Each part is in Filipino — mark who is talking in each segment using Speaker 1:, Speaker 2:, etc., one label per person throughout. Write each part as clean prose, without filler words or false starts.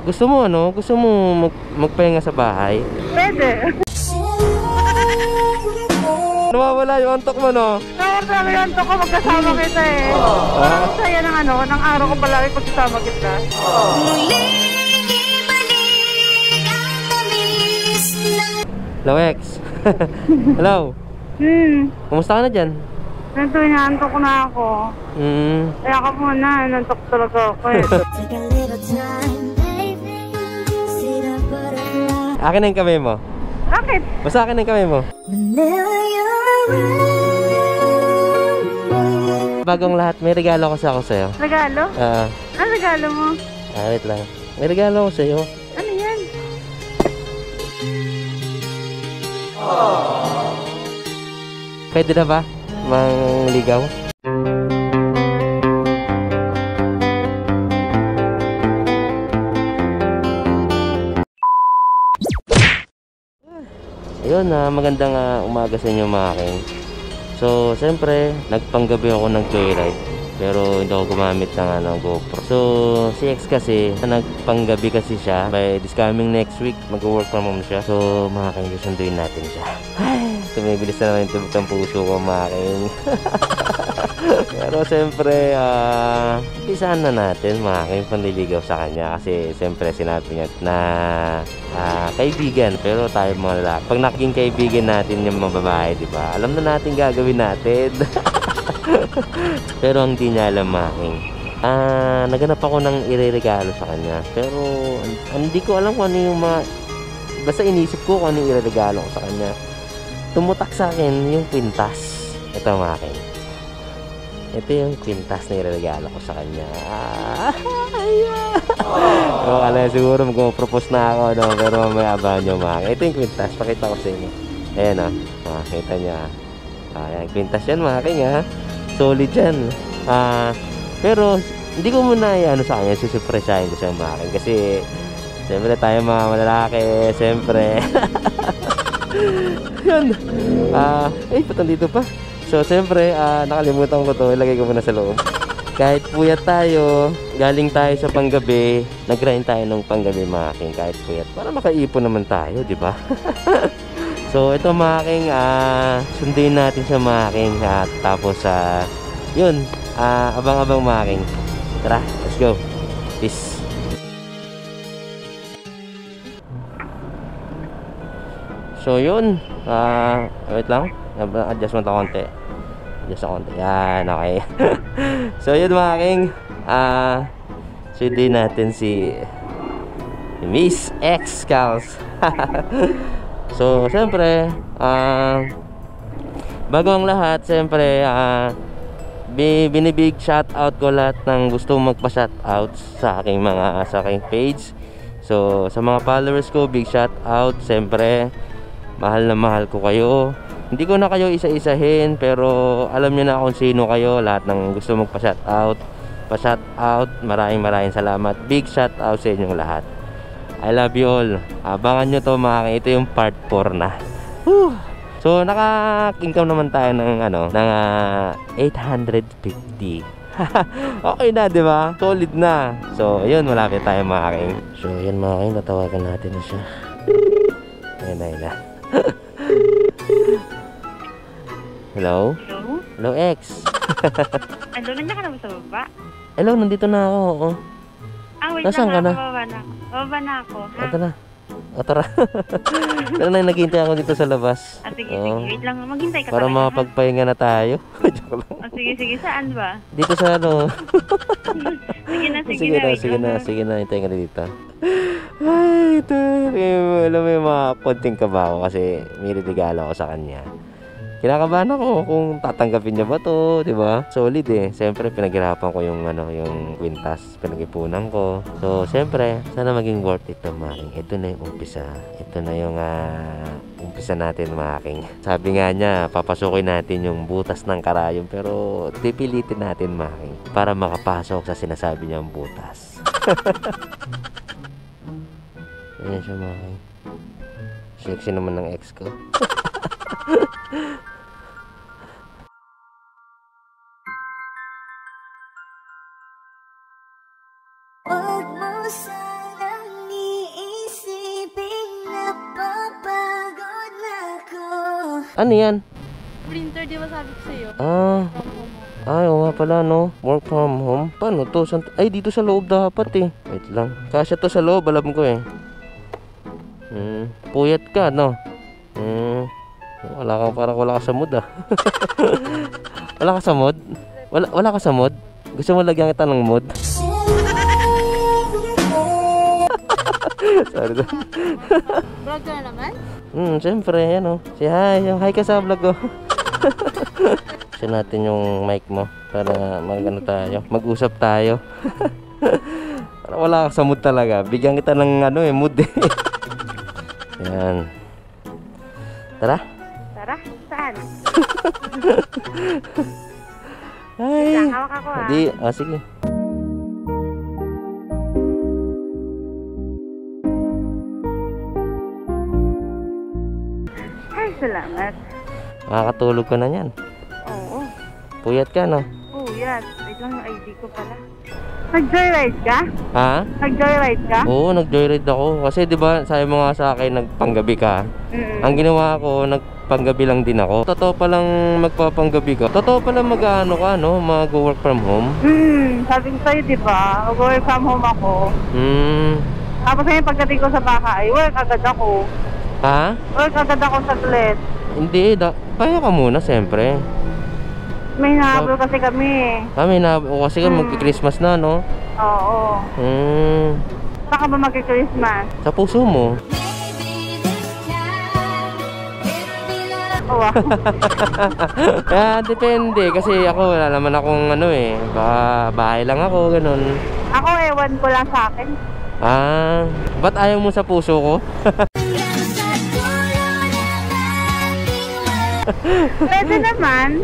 Speaker 1: Gusto mo ano? Gusto mo magpahinga sa bahay?
Speaker 2: Pwede.
Speaker 1: Nawawala yung antok mo, no?
Speaker 2: Nawawala yung antok ko, magkasama kita eh. Parang saya ng ng araw ko palagi pagkasama kita.
Speaker 1: Hello, X. Hello. Kumusta ka na dyan?
Speaker 2: Nandun, naantok na ako. Kaya ka muna, nantok talaga ako eh.
Speaker 1: Akin na yung kamay mo.
Speaker 2: Bakit?
Speaker 1: Basta akin na yung kamay mo. Bagong lahat, may regalo kasi ako sa'yo.
Speaker 2: Regalo? Ano regalo mo?
Speaker 1: Wait lang. May regalo ako sa'yo.
Speaker 2: Ano yan?
Speaker 1: Pwede na ba? Mangligaw? Ayun, magandang umaga sa inyo mga aking. So, siyempre, nagpanggabi ako ng joyride. Pero hindi ako gumamit ng GoPro. So, si X kasi, nagpanggabi kasi siya. By this coming next week, mag-work from home siya. So, mga aking, susunduin natin siya. Ay, tumibilis na naman yung tubig ng puso ko mga aking. Pero siyempre, umpisahan na natin mga aking panliligaw sa kanya. Kasi siyempre, sinabi niya na kaibigan, pero tayo mga lalaki. Pag naging kaibigan natin yung mga babae, di ba? Alam na natin gagawin natin. Pero hindi niya alam making. Naganap ako ng ireregalo sa kanya. Pero hindi ko alam kung ano yung basta inisip ko kung ano yung ireregalo ko sa kanya. Tumutak sa akin yung kwintas. Ito making. Ito yung kwintas na ireregalo ko sa kanya. Kala siguro mag-propose na ako, no? Pero mamaya abangan nyo making. Ito yung kwintas. Pakita ko sa inyo. Ayan, kita niya. Ayan, kwintas yan making, ha. Solid yan. Pero hindi ko muna sa kanya, susurpresahin ko siya makin. Kasi siyempre tayo mga malalaki, siyempre. Yun. Patang dito pa. So siyempre, nakalimutan ko to. Ilagay ko muna sa loob. Kahit puyat tayo, galing tayo sa panggabi, nag-grind tayo ng panggabi makin. Kahit puyat, para makaipon naman tayo, di ba? So ito making, sundin natin siya making, tapos yun, abang-abang making. Tara, let's go. Peace. So yun, wait lang, adjustment ako konti. Yan, okay. So yun making, sundin natin si Miss X Calz. So, siyempre, bago ang lahat, siyempre, binibig shoutout ko lahat ng gusto magpa-shoutout sa aking page. So, sa mga followers ko, big shoutout. Siyempre, mahal na mahal ko kayo. Hindi ko na kayo isa-isahin, pero alam niyo na kung sino kayo. Lahat ng gusto magpa-shoutout, maraming salamat. Big shoutout sa inyong lahat. I love you all. Abangan nyo to mga. Ito yung part 4 na. So naka-income naman tayo ng ng 850. Okay na, di ba? Solid na. So ayun, malapit tayo mga aking. So ayun mga aking, tatawagan natin na siya. Ayun na. Hello? Hello X.
Speaker 2: Hello, nandiyan ka na ba sa baba?
Speaker 1: Hello, nandito na ako.
Speaker 2: Wait
Speaker 1: nasaan
Speaker 2: lang,
Speaker 1: ka na?
Speaker 2: Bababa na ako.
Speaker 1: Ito na. Tara. Tara na, naghihintay ako dito sa labas.
Speaker 2: Sige. Wait lang, maghintay ka
Speaker 1: para
Speaker 2: talaga. Para
Speaker 1: makapagpahinga na tayo. Joke lang.
Speaker 2: Sige. Saan ba?
Speaker 1: Dito sa
Speaker 2: Sige na.
Speaker 1: Sige na, hintayin ka na dito. Ay, ito. Alam mo yung mga konting kaba ko kasi may regalo ako sa kanya. Kinakabahan ako kung tatanggapin niya ba to, di ba? Solid eh. Siyempre pinaghirapan ko yung kwintas, pinag-ipunan ko. So, siyempre, sana maging worth it to making. Ito na yung umpisa. Ito na yung umpisa natin making. Sabi nga niya, papasukin natin yung butas ng karayom, pero pipilitin natin making para makapasok sa sinasabi niyang butas. Ayan siya making. Sexy naman ng ex ko.
Speaker 3: Wag mo sanang
Speaker 1: Ano yan?
Speaker 2: Printer, di ba sabi ko sa'yo?
Speaker 1: Ah, ay, oo nga pala, no? Work from home? Paano to? Ay, dito sa loob dapat eh. Wait lang. Kasya to sa loob, alam ko eh. Puyat ka, no? Parang wala ka sa mood ah. Wala ka sa mood? Wala ka sa mood? Gusto mo lagyan kita ng mood? Sorry to.
Speaker 2: Vlog ka na naman?
Speaker 1: Siyempre, yan oh. Say hi. Hi ka sa vlog ko. Kasi natin yung mic mo para mag-usap tayo. Para wala ka sa mood talaga. Bigyan kita ng mood eh. Yan. Tara.
Speaker 2: Tara, saan?
Speaker 1: Ay.
Speaker 2: Hawak ako ha.
Speaker 1: Hindi, sige.
Speaker 2: Ay, salamat.
Speaker 1: Makakatulog ka na yan.
Speaker 2: Oo.
Speaker 1: Puyat ka, no?
Speaker 2: Puyat. Wait lang yung ID ko pala. Nag-joyride ka?
Speaker 1: Ha?
Speaker 2: Nag-joyride ka?
Speaker 1: Oo, nag-joyride ako. Kasi di ba sabi mo nga sa akin, nagpanggabi ka. Ang ginawa ko, nagpanggabi lang din ako. Totoo palang magpapanggabi ka. Totoo palang mag-ano ka, no? Mag-work from home.
Speaker 2: Sabi ko sa'yo, di ba? Mag-work from home ako. Tapos ngayon pagdating ko sa bahay, work agad ako.
Speaker 1: Ha?
Speaker 2: Work agad ako saglit.
Speaker 1: Hindi, pahinga ka muna, siyempre.
Speaker 2: May nahabol kasi kami.
Speaker 1: Kami na, kasi mag-Christmas na, no?
Speaker 2: Oo. Saka ba mag-Christmas?
Speaker 1: Sa puso mo.
Speaker 2: Oo.
Speaker 1: Kaya depende, kasi ako wala naman akong bahay lang ako, ganun.
Speaker 2: Ako ewan ko lang sa akin.
Speaker 1: Ba't ayaw mo sa puso ko?
Speaker 2: Pwede naman.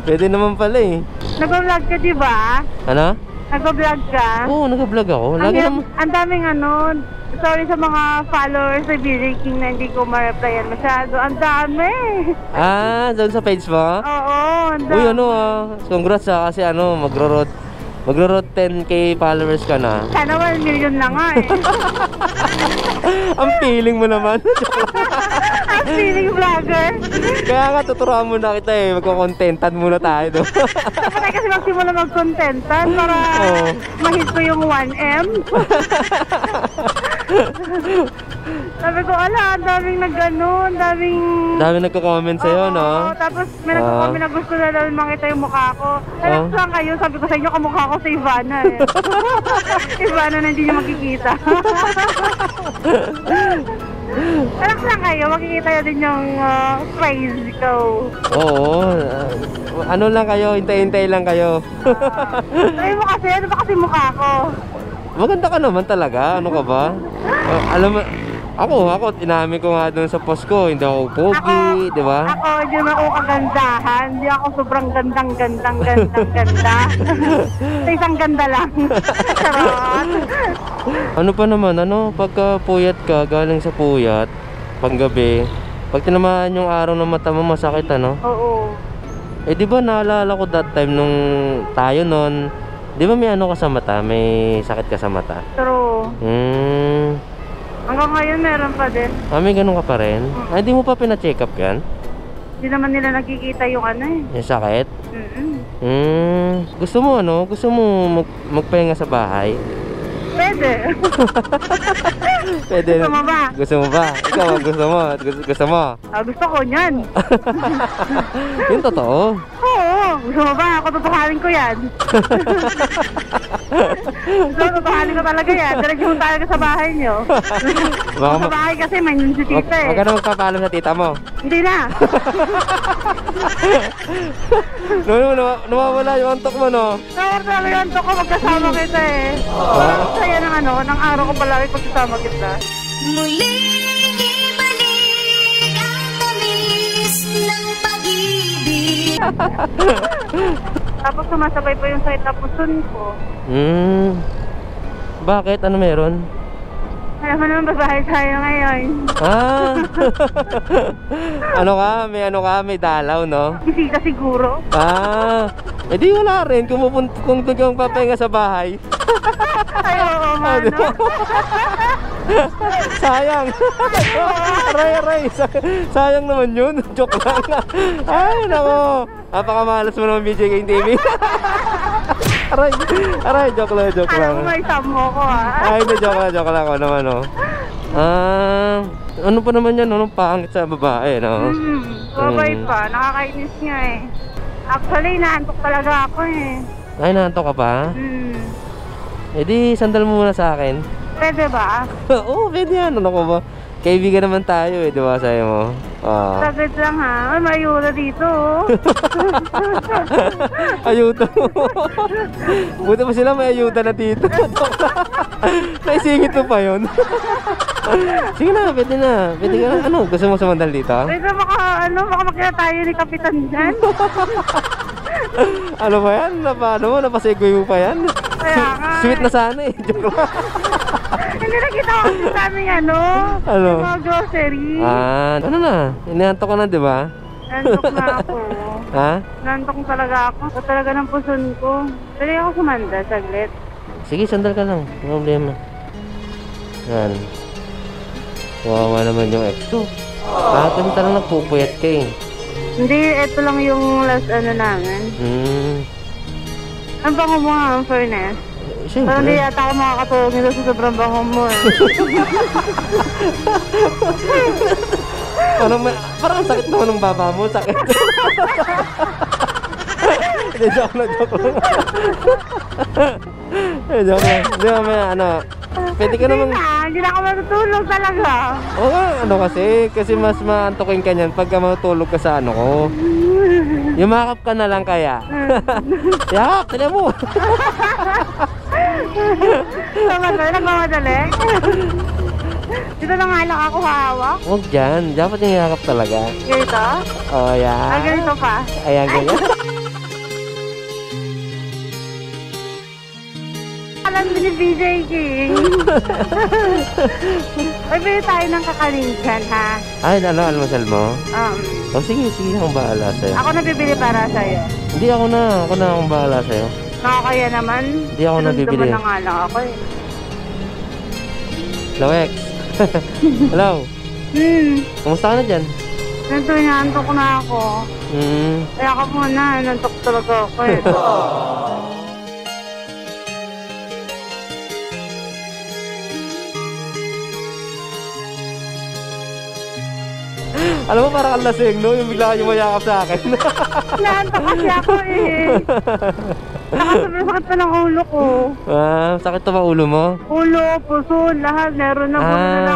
Speaker 1: Pwede naman pala eh.
Speaker 2: Nag-vlog ka, di ba?
Speaker 1: Ano?
Speaker 2: Nag-vlog ka?
Speaker 1: Oo, nag-vlog ako. Lagi naman.
Speaker 2: Ang daming sorry sa mga followers sa BJ King na hindi ko ma-replyan masyado. Ang dami.
Speaker 1: Doon sa page mo?
Speaker 2: Oo, ang dami.
Speaker 1: Uy, congrats kasi magro-road 10k followers ka na.
Speaker 2: Sana 1 million na nga eh.
Speaker 1: Ang feeling mo naman.
Speaker 2: Ang feeling vlogger.
Speaker 1: Kaya nga tuturuan mo na kita eh. Magko-contentan muna tayo.
Speaker 2: Dapat kasi magsimula mag-contentan para ma-hit ko yung 1M. Sabi ko, ang daming
Speaker 1: daming nagko-comment sa'yo, no?
Speaker 2: Tapos may nagko-comment na gusto na daw makita yung mukha ko. Relax lang kayo, sabi ko sa inyo, kamukha ko sa Ivana eh. Ivana na hindi nyo makikita. Relax lang kayo, makikita nyo din yung praise ko.
Speaker 1: Oo, ano lang kayo, hintay-hintay lang kayo.
Speaker 2: Sabi mo kasi, ano ba kasi mukha ko?
Speaker 1: Maganda ka naman talaga, ano ka ba? Alam mo, ako, inamin ko nga doon sa post ko, hindi ako pogi, di ba?
Speaker 2: Ako, hindi ako kagandahan. Hindi ako sobrang ganda. Sa isang ganda lang. Charot.
Speaker 1: Ano pa naman, pagka puyat ka, galing sa puyat, panggabi, pag tinamaan yung araw ng mata mo, masakit,
Speaker 2: Oo.
Speaker 1: Eh, di ba naalala ko that time nung tayo nun, di ba may ka sa mata? May sakit ka sa mata?
Speaker 2: True. Hanggang ngayon meron pa din.
Speaker 1: May ganun ka pa rin? Ay, di mo pa pina-check up yan?
Speaker 2: Hindi naman nila nakikita yung
Speaker 1: Yung sakit? Gusto mo magpahinga sa bahay?
Speaker 2: Pwede.
Speaker 1: Pwede.
Speaker 2: Gusto mo ba?
Speaker 1: Gusto mo ba? Ikaw, gusto mo? Gusto mo?
Speaker 2: Gusto ko yan.
Speaker 1: Yung totoo?
Speaker 2: Oo. Gusto mo ba? Ako tutuhanin ko yan. Tutuhanin ko talaga yan. Diretso tayo sa bahay nyo. Sa bahay kasi may nun si tita eh.
Speaker 1: Huwag ka na magpapaalam sa tita mo.
Speaker 2: Hindi na.
Speaker 1: Nawawala yung antok mo, no?
Speaker 2: Nawawala yung antok ko. Magkasama kita eh. Parang saya ng araw ko palagi pagkasama kita.
Speaker 3: Muling ibalik ang tamis ng pag-ibig.
Speaker 2: Tapos sumasabay pa yung sakit na puson ko.
Speaker 1: Bakit? Ano meron?
Speaker 2: Alam mo naman babae tayo ngayon.
Speaker 1: May dalaw, no?
Speaker 2: Bisita siguro.
Speaker 1: Eh di wala rin kung doon kang papahinga sa bahay.
Speaker 2: Ay, oo, mano.
Speaker 1: Sayang. Aray. Sayang naman yun. Joke lang. Ay, nako. Napakamalas mo naman BJ King TV. Aray, joke lang.
Speaker 2: Alam mo, may mo ko
Speaker 1: Ay, hindi, joke lang ako naman, oh. Ano pa naman yan? Anong pangit sa babae, no?
Speaker 2: Babay pa. Nakakainis nga eh. Actually, naantok talaga ako eh.
Speaker 1: Ay, naantok ka pa? Eh di, sandal mo muna sa akin.
Speaker 2: Pwede ba?
Speaker 1: Oo, pwede yan. Ano ko ba? Kaibigan naman tayo eh, di ba? Sayo mo.
Speaker 2: Sagad lang ha. Ay, may ayuda dito.
Speaker 1: Ayuda mo. Buti pa sila may ayuda na dito. Naisingit mo pa yun. Sige na, pwede na. Pwede ka na. Ano, gusto mo sumandal dito?
Speaker 2: Pwede baka makita tayo ni Kapitan dyan.
Speaker 1: Ano ba yan? Napasegoy mo pa yan?
Speaker 2: Kaya nga.
Speaker 1: Sweet na sana eh. Joke lang.
Speaker 2: Hindi nakita ko kasi sa aming
Speaker 1: Ano?
Speaker 2: yung mga grocery.
Speaker 1: Ano na? Inihanto ka na, di ba?
Speaker 2: Nantok na ako.
Speaker 1: Ha?
Speaker 2: Nantok talaga ako. Ito talaga ng puson ko. Pwede ako sumanda, saglit.
Speaker 1: Sige, sandal ka lang. May problema. Yan. Wawa naman yung ex ko. Bakit kasi talagang nagpupuyat ka eh.
Speaker 2: Hindi, ito lang yung last namin. Ang bango mo nga, ang fairness. Parang hindi
Speaker 1: Siyempre.
Speaker 2: yata ako makakatulog nito sa sobrang bango mo eh.
Speaker 1: Parang ang sakit naman ng baba mo. Sakit. Hindi, joke lang. Joke lang. Hindi, mamaya, pwede ka namang...
Speaker 2: Hindi na ako matutulog talaga.
Speaker 1: Oo nga, kasi mas maantokin ka niyan pagka matulog ka sa ko. Yumakap ka na lang kaya. Yakap, tala mo.
Speaker 2: Nagmamadali. Dito na nga lang ako hawak.
Speaker 1: Huwag dyan, dapat yung yakap talaga.
Speaker 2: Ganito?
Speaker 1: Oh, yan.
Speaker 2: Ganito pa.
Speaker 1: Ayan, ganyan.
Speaker 2: Alam mo ni BJ King. Ay, bili tayo ng kakanin dyan, ha?
Speaker 1: Ay, almasal mo? Oh, sige, akong bahala sa'yo.
Speaker 2: Ako na bibili para sa'yo.
Speaker 1: Hindi, ako na akong bahala sa'yo.
Speaker 2: Nakakaya naman.
Speaker 1: Hindi ako nabibili.
Speaker 2: Naman na nga lang ako eh.
Speaker 1: Hello, ex. Hello. Kumusta ka na dyan?
Speaker 2: Nanto, inaantok na ako. Kaya ka muna, nantok talaga ako eh.
Speaker 1: Alam mo, parang ang lasing, no? Yung bigla kang yumayakap sa akin.
Speaker 2: Naantok kasi ako eh. Sobrang sakit pa ng ulo ko.
Speaker 1: Sakit to ba ulo mo?
Speaker 2: Ulo, puso, lahat. Meron na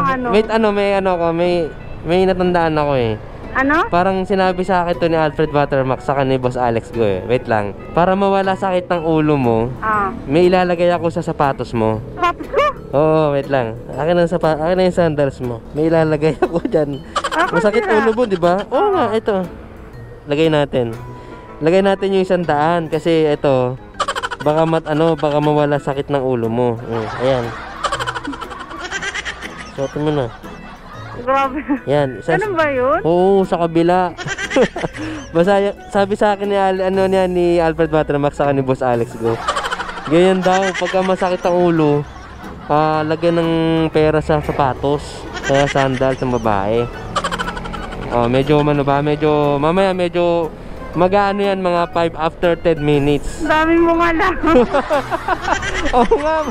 Speaker 2: lang
Speaker 1: Wait, may natandaan ako eh.
Speaker 2: Ano?
Speaker 1: Parang sinabi sa akin to ni Alfred Watermax sa ni Boss Alex ko eh. Wait lang. Para mawala sakit ng ulo mo, may ilalagay ako sa sapatos mo.
Speaker 2: Sapatos ko?
Speaker 1: Oo, wait lang. Akin na yung sandals mo. May ilalagay ako dyan. Masakit ulo mo, di ba? Oo nga, ito. Lagay natin yung 100 kasi ito baka mawala sakit ng ulo mo. Ayan. Suotin mo na.
Speaker 2: Grabe.
Speaker 1: Yan.
Speaker 2: Ano ba yun?
Speaker 1: Oo, sa kabila. Basta sabi sa akin ni Alfred Watermax sa ni Boss Alex go. Ganyan daw, pagka masakit ang ulo, lagyan ng pera sa sapatos, kaya sandal sa babae. Medyo mamaya mag-ano yan mga 5 after 10 minutes.
Speaker 2: Dami mo nga lang.
Speaker 1: Oo nga.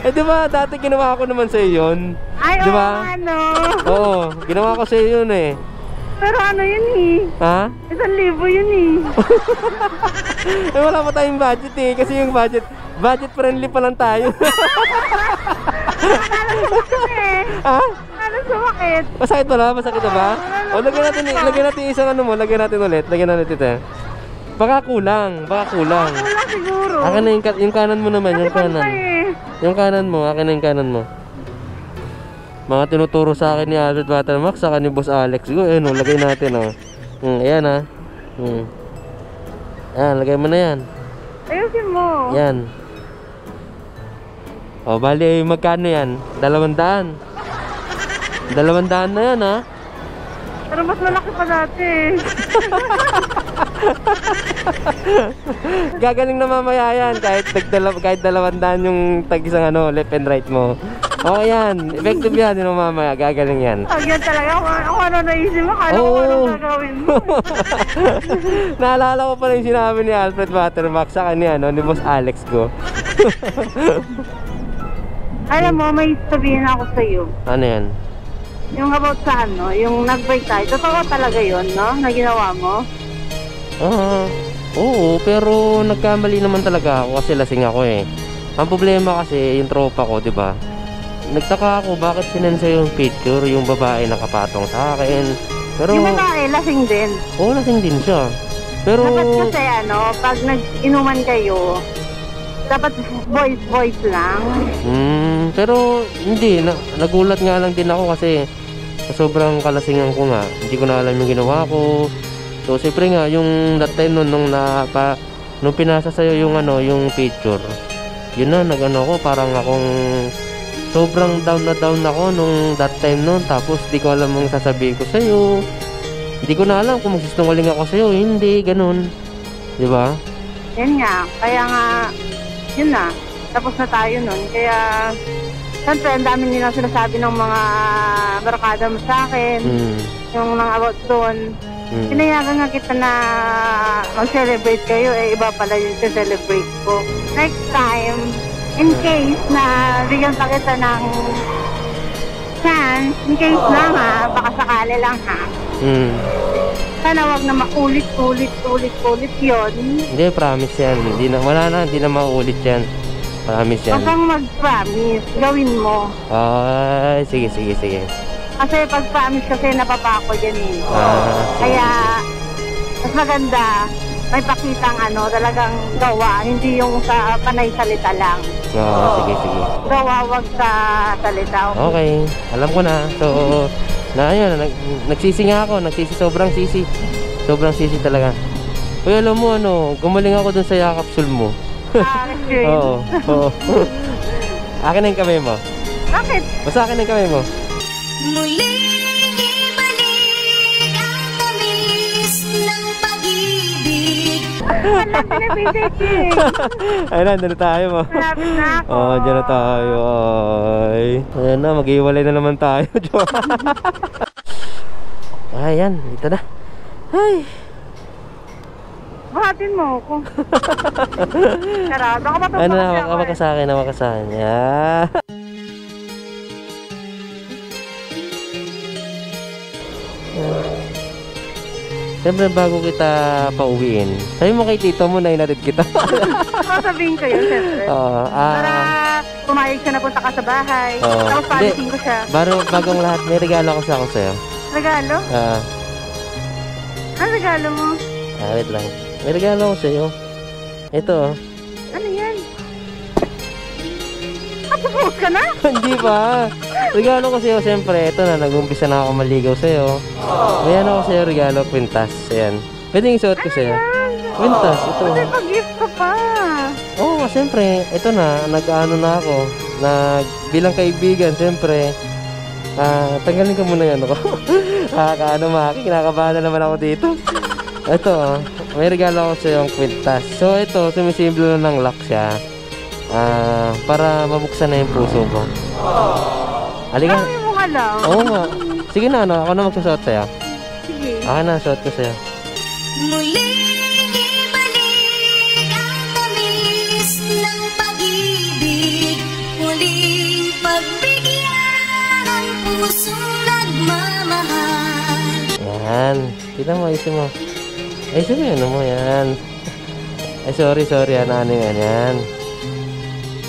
Speaker 1: Diba dati ginawa ko naman sa yun.
Speaker 2: Ay,
Speaker 1: diba? Oo, ginawa ko sa yun eh.
Speaker 2: Pero ano yun eh?
Speaker 1: Ha?
Speaker 2: 1,000 yun eh.
Speaker 1: Wala pa tayong budget eh. Kasi yung budget friendly pa lang tayo. Ha?
Speaker 2: Ano sumakit?
Speaker 1: Masakit ba? Masakit na ba? O lagyan natin isang lagyan natin ulit ito. Baka kulang.
Speaker 2: Wala siguro.
Speaker 1: Akin na yung kanan mo naman, yung kanan. Yung kanan mo, akin na yung kanan mo. Mga tinuturo sa akin ni Alfred Watermax, sa akin ni Boss Alex. Lagay natin ayan ha. Ayan, lagay mo na yan.
Speaker 2: Ayusin mo.
Speaker 1: Yan. Bali, magkano yan? 200. 200 na yan ha.
Speaker 2: Pero mas malaki pa dati.
Speaker 1: Gagaling na mamaya yan kahit 200 yung tag isang left and right mo. Oo, yan. Effective yan. Yun mamaya. Gagaling yan.
Speaker 2: Agad talaga. Ako ano naisip mo? Kala ko
Speaker 1: Oo.
Speaker 2: ano gagawin mo.
Speaker 1: Naalala ko pa rin sinabi ni Alfred Watermack sa kanya, no? Ni Boss Alex ko.
Speaker 2: Alam mo, may sabihin ako sa'yo.
Speaker 1: Ano yan?
Speaker 2: Yung about sa ano, yung nag-break tayo. Totoo talaga yun, no? Na ginawa mo?
Speaker 1: Oo, pero nagkamali naman talaga ako kasi lasing ako eh. Ang problema kasi, yung tropa ko, di ba? Nagtaka ako bakit sinensa yung picture, yung babae nakapatong sa akin. Pero,
Speaker 2: Yung babae, lasing din.
Speaker 1: oo, lasing din siya. Pero,
Speaker 2: Dapat kasi ano, pag nag-inuman kayo, dapat voice lang.
Speaker 1: pero hindi, nagulat nga lang din ako kasi sa sobrang kalasingan ko nga, hindi ko na alam yung ginawa ko. So, siyempre nga, yung that time nung pinasa sa'yo yung ano, yung picture, yun na, nag-ano ko, parang akong sobrang down na down ako nung that time nun. Tapos, di ko alam ang sasabihin ko sa'yo. Hindi ko na alam kung magsisinungaling ako sa'yo, hindi, ganun. Di ba?
Speaker 2: Yan nga, kaya nga, yun na, tapos na tayo nun. Kaya, siyempre, ang dami nilang sinasabi ng mga barkada mo sa akin, yung mga about doon. Pinayagan nga kita na mag-celebrate kayo, eh iba pala yung celebrate ko. Next time, in case na bigyan pa kita ng chance, in case lang ha, baka sakali lang ha. Sana wag na maulit-ulit yun.
Speaker 1: Hindi, promise yan. Hindi na mauulit yan. Promise yan.
Speaker 2: Huwag kang mag-promise, gawin mo.
Speaker 1: Ay, sige.
Speaker 2: Kasi pag promise kasi napapako yan eh.
Speaker 1: Sige.
Speaker 2: Kaya, mas maganda, may pakitang ano, talagang gawa, hindi yung sa panay salita lang.
Speaker 1: Oo, sige.
Speaker 2: Gawa, wag sa salita.
Speaker 1: Okay, alam ko na. So, ayun, nagsisi nga ako. Sobrang sisi. Sobrang sisi talaga. Uy, alam mo ano, gumaling ako dun sa yakapsul mo. Oo. Akin na yung kamay mo.
Speaker 2: Bakit?
Speaker 1: Basta akin na yung kamay mo.
Speaker 3: Muling ibalik ang tamis ng pag-ibig.
Speaker 2: Wala, pinabisit eh.
Speaker 1: Ayun na, dyan na tayo mo.
Speaker 2: Malapit na ako.
Speaker 1: Oo, dyan na tayo. Ay. Ayan na, mag-iwalay na naman tayo. Ayan, dito na. Ay.
Speaker 2: Buhatin mo ako. Sarado ka ba ito?
Speaker 1: Ano na, hawak ka sa akin, hawak ka sa akin. Yeah. Siyempre bago kita pauwiin, sabi mo kay tito mo na inatid kita.
Speaker 2: Sasabihin ko yun, siyempre.
Speaker 1: Oo.
Speaker 2: Para pumayag siya na punta ka sa bahay.
Speaker 1: Oo.
Speaker 2: Tapos palisin ko siya.
Speaker 1: Bagong lahat, may regalo ko sa'yo.
Speaker 2: Regalo? Ano regalo mo?
Speaker 1: Wait lang. May regalo ko sa'yo. Ito oh.
Speaker 2: Ano yan? Tapos ka na?
Speaker 1: Hindi pa. Regalo ko sa'yo, siyempre. Ito na, nag-umpisa na ako maligaw sa'yo. May ano ko sa'yo regalo, kwintas. Ayan. Pwede isuot ko sa'yo. Kwintas, ito.
Speaker 2: Kasi pag-gift ka pa.
Speaker 1: Oo, siyempre. Ito na, nag-ano na ako. Bilang kaibigan, siyempre. Tanggalin ko muna yan ako. Kinakabahan na naman ako dito. Ito, may regalo ako sa yung kwintas. So ito, sumisimbolo ng lock siya. Para mabuksan na yung puso ko. Halika.
Speaker 2: Ano mo nga lang?
Speaker 1: Oo nga. Sige na, ako na magsusuot sa'yo.
Speaker 2: Sige.
Speaker 1: Akin na, suot ko sa'yo.
Speaker 3: Muling ibalik ang tamis ng pag-ibig. Muling pagbigyan ang pusong nagmamahal.
Speaker 1: Yan. Kita mo, ayusin mo. Ayusin mo yun mo, yan. Ay, sorry, ano yan, yan.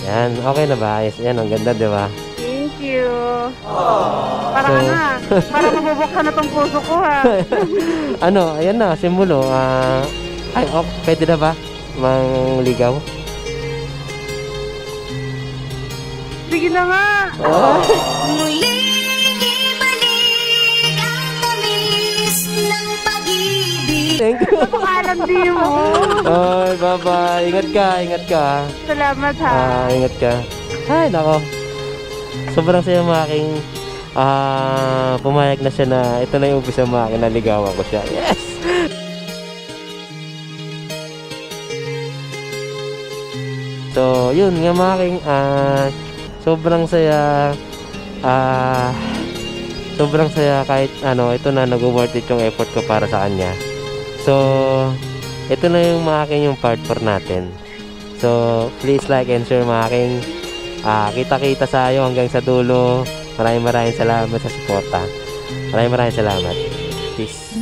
Speaker 1: Yan, okay na ba? Ayos, yan, ang ganda, di ba?
Speaker 2: Thank you. Para mabubuksan na tong puso ko ha.
Speaker 1: Ano, ayan na, simbolo. Ay, pwede na ba? Mangligaw?
Speaker 2: Sige na nga.
Speaker 3: Muling ibalik ang tamis ng pag-ibig.
Speaker 1: Thank you.
Speaker 2: Napakalam din mo.
Speaker 1: Ay, bye-bye. Ingat ka.
Speaker 2: Salamat ha.
Speaker 1: Ingat ka. Ay, nako. Sobrang saya mga aking pumayag na siya na ito na yung umpisa mga akin, naligawan ko siya. Yes! So, yun nga mga aking Sobrang saya. Sobrang saya kahit ano, ito na nag-worth it yung effort ko para sa kanya. So, ito na yung mga aking yung part 4 natin. So, please like and share mga aking kita-kita sa iyo hanggang sa dulo. Maraming salamat sa suporta. Maraming salamat. Peace.